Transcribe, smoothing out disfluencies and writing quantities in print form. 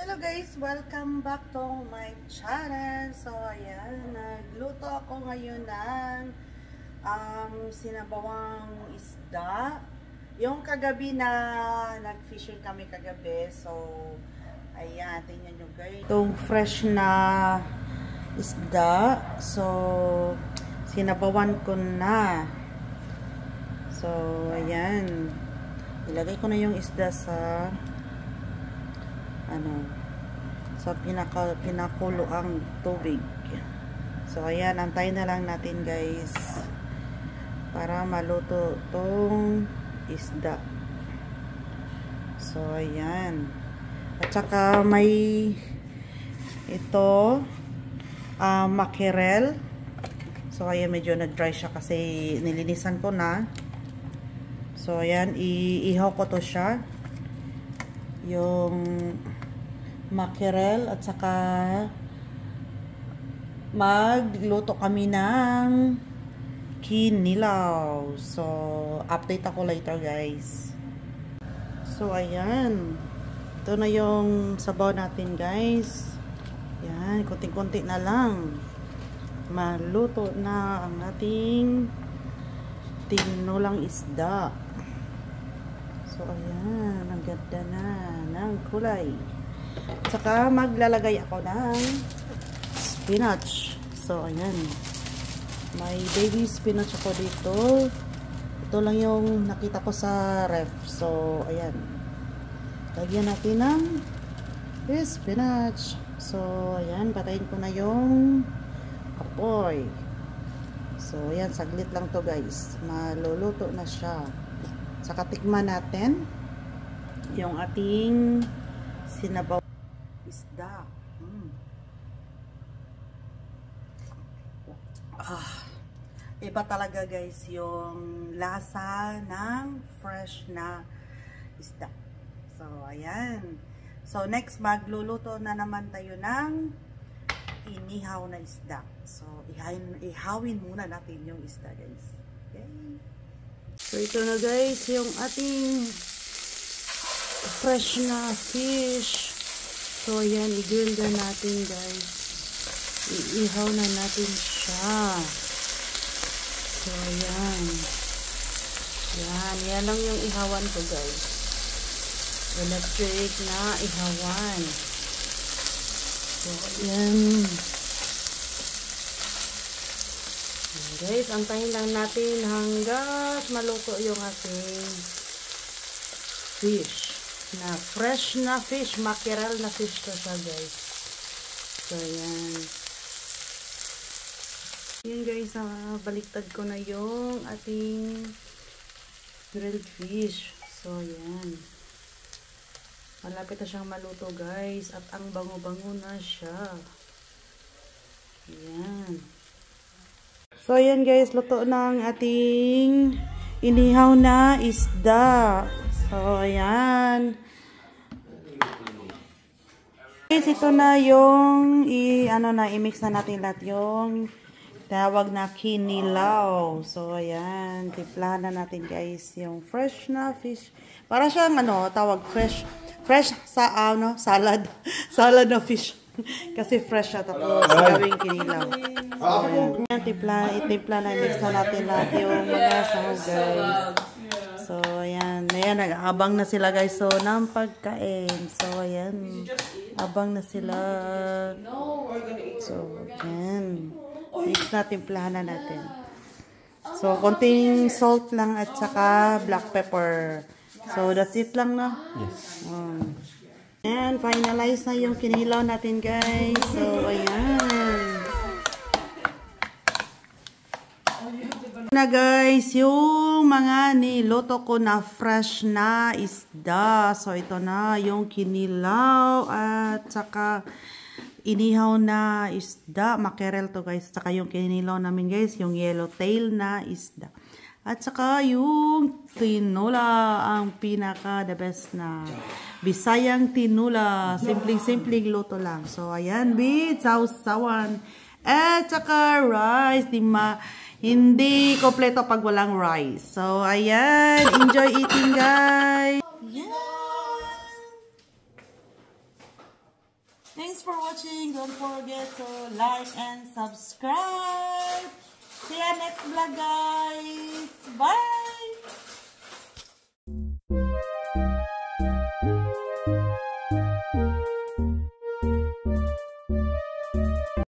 Hello guys! Welcome back to my channel. So ayan, nagluto ako ngayon ng sinabawang isda. Yung kagabi na nag-fishing kami kagabi. So ayan, tingnan nyo guys. Itong fresh na isda. So sinabawan ko na. So ayan, ilagay ko na yung isda sa sa pinakulo ang tubig. So ayan, antayin na lang natin guys para maluto tong isda. So ayan, at saka may ito mackerel. So ayan, medyo nag-dry siya kasi nilinisan ko na. So ayan, iihaw ko to siya, yung mackerel, at saka magluto kami ng kinilaw. So update ako later guys. So ayan, ito na yung sabaw natin guys. Yan, kunti-kunti na lang maluto na ang ating tinulang isda. So ayan, ang ganda na ng kulay. At saka maglalagay ako ng spinach. So ayan, may baby spinach ako dito. Ito lang yung nakita ko sa ref. So ayan, lagyan natin ng spinach. So ayan, patayin ko na yung apoy. So ayan, saglit lang to guys, maluluto na siya. Saka tikman natin yung ating sinabaw isda. Iba talaga guys yung lasa ng fresh na isda. So ayan. So next, magluluto na naman tayo ng inihaw na isda. So ihawin muna natin yung isda guys. Okay. So ito na guys yung ating fresh na fish. So ayan, i-grill na natin guys. Iihaw na natin siya. So ayan. Yan lang yung ihawan ko guys. Electric na ihawan. So ayan. Guys, antayin lang natin hanggat maluto yung ating fish. Na fresh na fish, mackerel na fish to siya guys. So ayan. Yan guys, baliktad ko na yung ating grilled fish. So ayan. Malapit na siyang maluto guys. At ang bango-bango na siya. Ayan. So ayan guys, luto na ang ating inihaw na isda. So ayan. Guys, ito na yung i-mix na natin lahat yung tawag na kinilaw. So ayan, timplahan na natin guys yung fresh na fish. Para siyang tawag fresh sa salad. Salad na fish. Kasi fresh siya, tapos gawing kinilaw. So ayan, timpla na, mix na natin lahat yung mga sahog guys. So ayan, nag-abang na sila guys. So ng pagkain. So ayan, abang na sila. So ayan, mix na, timplahan na natin. So konting salt lang at saka black pepper. So that's it lang na. Yes. And finalize na yung kinilaw natin guys. So ayan na guys yung mga niluto ko na fresh na isda. So ito na yung kinilaw at saka inihaw na isda, mackerel to guys. Saka yung kinilaw namin guys, yung yellowtail na isda. At saka yung tinula, ang pinaka the best na Bisayang tinula. Simpleng-simpleng luto lang. So ayan, with sausawan. At saka rice. Hindi kompleto pag walang rice. So ayan, enjoy eating guys. Yan. Thanks for watching. Don't forget to like and subscribe. See you next vlog, guys.